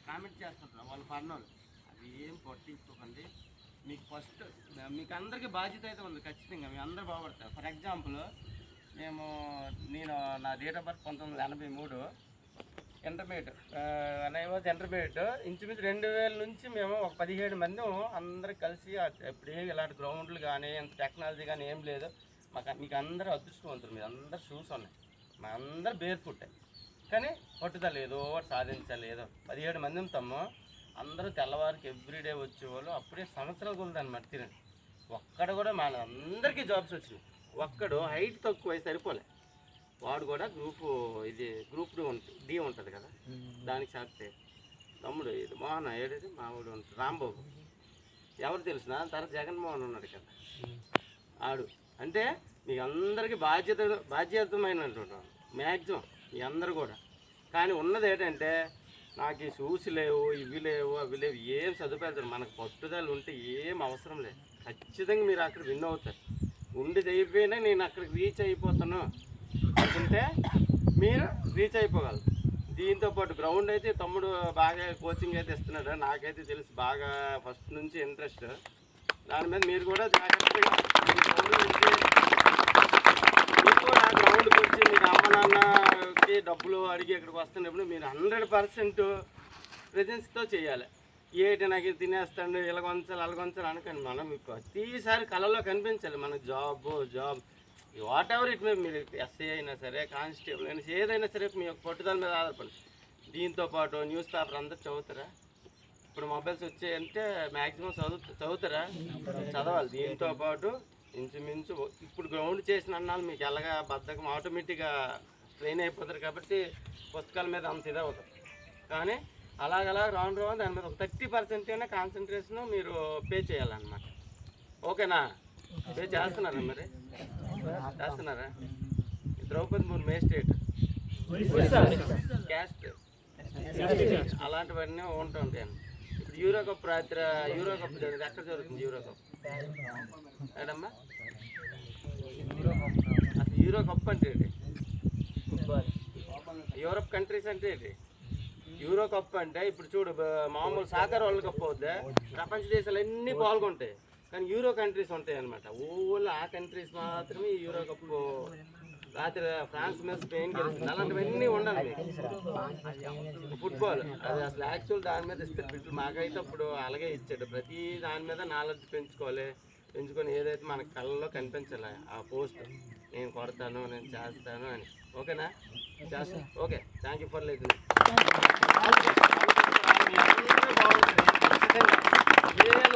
Comment చేస్తుంటారు వాళ్ళు పడినోళ్ళు, అది ఏం పట్టించుకోకండి. మీకు ఫస్ట్ మీకు అందరికీ బాధ్యత అయితే ఉంది ఖచ్చితంగా, మీ అందరూ బాగుపడతారు. ఫర్ ఎగ్జాంపుల్ నేను నా date of birth 1983, intermediate intermediate ఇంచుమించు 2000 నుంచి మేము ఒక 17 మంది అందరూ కలిసి, ఇప్పుడు ఇలాంటి గ్రౌండ్లు కానీ ఎంత టెక్నాలజీ కానీ ఏం లేదు. మీకు అందరూ అదృష్టవంతులు, మీరు అందరూ షూస్ ఉన్నాయి, మా అందరూ బేర్ ఫుట్, కానీ పట్టుదల ఏదో సాధించాలి. ఏదో 17 మంది ఉంటాము, అందరూ తెల్లవారికి ఎవ్రీడే వచ్చేవాళ్ళు. అప్పుడే సంవత్సరాలు ఉందన్నమాట తినండి. ఒక్కడ కూడా మన అందరికీ జాబ్స్ వచ్చినాయి. ఒక్కడు హైట్ తక్కువ సరిపోలే, వాడు కూడా గ్రూప్ డి ఉంటుంది కదా, దానికి సాగితే తమ్ముడు ఇది మోహన్ ఏడైతే మావాడు ఉంటుంది రాంబాబు, ఎవరు తెలిసిన తర్వాత జగన్మోహన్ ఉన్నాడు కదా ఆడు. అంటే మీకు అందరికీ బాధ్యతమైనటువంటి మ్యాక్సిమం మీ అందరూ కూడా. కానీ ఉన్నది ఏంటంటే నాకు ఈ షూస్ లేవు, ఇవి లేవు, అవి లేవు, ఏం సదుపాయాలు. మనకు పట్టుదల ఉంటే ఏం అవసరం లేదు, ఖచ్చితంగా మీరు అక్కడ విన్ అవుతారు. ఉండేది అయిపోయినా నేను అక్కడికి రీచ్ అయిపోతాను అనుకుంటే మీరు రీచ్ అయిపోగలరు. దీంతోపాటు గ్రౌండ్ అయితే తమ్ముడు బాగా కోచింగ్ అయితే ఇస్తున్నాడు, నాకైతే తెలిసి బాగా ఫస్ట్ నుంచి ఇంట్రెస్ట్. దాని మీద మీరు కూడా జాగ్రత్తగా ఆ గ్రౌండ్కి వచ్చి మీరు అమ్మ నాన్నకి డబ్బులు అడిగి ఇక్కడికి వస్తున్నప్పుడు మీరు 100% ప్రెజెన్స్తో చేయాలి. ఏటి నాకు తినేస్తాడు ఇలాగొంచాలి అలాగొంచాలి అనకండి. మనం ప్రతిసారి కళలో కనిపించాలి మన job what ever it may. మీరు ఎస్ఐ అయినా సరే, కానిస్టేబుల్ అయినా ఏదైనా సరే మీ యొక్క పట్టుదల మీద ఆధారపడి. దీంతోపాటు న్యూస్ పేపర్ అందరూ చదువుతారా? ఇప్పుడు మొబైల్స్ వచ్చాయంటే మ్యాక్సిమం చదువుతారా? చదవాలి. దీంతోపాటు ఇంచుమించు ఇప్పుడు గ్రౌండ్ చేసిన అన్నాళ్ళు మీకు ఎలాగా బద్ధకం ఆటోమేటిక్గా ట్రైన్ అయిపోతారు కాబట్టి పుస్తకాల మీద అంత ఇది అవుతారు. కానీ అలాగలా రౌండ్ దాని మీద ఒక 30% అయినా కాన్సన్ట్రేషన్ మీరు పే చేయాలన్నమాట. ఓకేనా? పే చేస్తున్నారా? మరి చేస్తున్నారా? ద్రౌపది ముర్ము స్టేట్ క్యాస్ట్ అలాంటివన్నీ ఉంటుంటాయి. ఇప్పుడు యూరో కప్ జరిగింది, ఎక్కడ జరుగుతుంది యూరో కప్ మేడమ్మా? అసలు యూరో కప్ అంటే ఏంటి? యూరోప్ కంట్రీస్ అంటే ఏంటి? యూరో కప్ అంటే ఇప్పుడు చూడు, మామూలు సాకర్ వరల్డ్ కప్ అవుద్ది, ప్రపంచ దేశాలు అన్నీ పాల్గొంటాయి, కానీ యూరో కంట్రీస్ ఉంటాయి అనమాట. ఓన్లీ ఆ కంట్రీస్ మాత్రమే ఈ యూరో కప్. రాత్రి ఫ్రాన్స్ మీద స్పెయిన్ గెలిచింది, అలాంటివన్నీ ఉండాలి. ఫుట్బాల్ అది అసలు యాక్చువల్ దాని మీద ఇస్తే పిట్లు మాకైతే అప్పుడు అలాగే ఇచ్చాడు. ప్రతి దాని మీద నాలెడ్జ్ పెంచుకొని ఏదైతే మన కళ్ళలో కనిపించాలి ఆ పోస్ట్, నేను కొడతాను, నేను చేస్తాను అని. ఓకేనా? చేస్తాను. Okay, thank you for listening.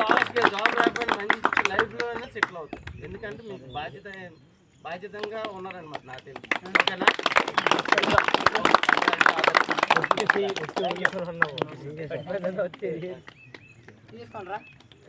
లాస్ట్గా జాబ్ రాకపోయినా మంచి లైఫ్లో అయినా సెటిల్ అవుతుంది, ఎందుకంటే మీకు బాధ్యతంగా ఉన్నారనమాట నా తెలిసి. ఓకేనా? తీసుకోండి రా.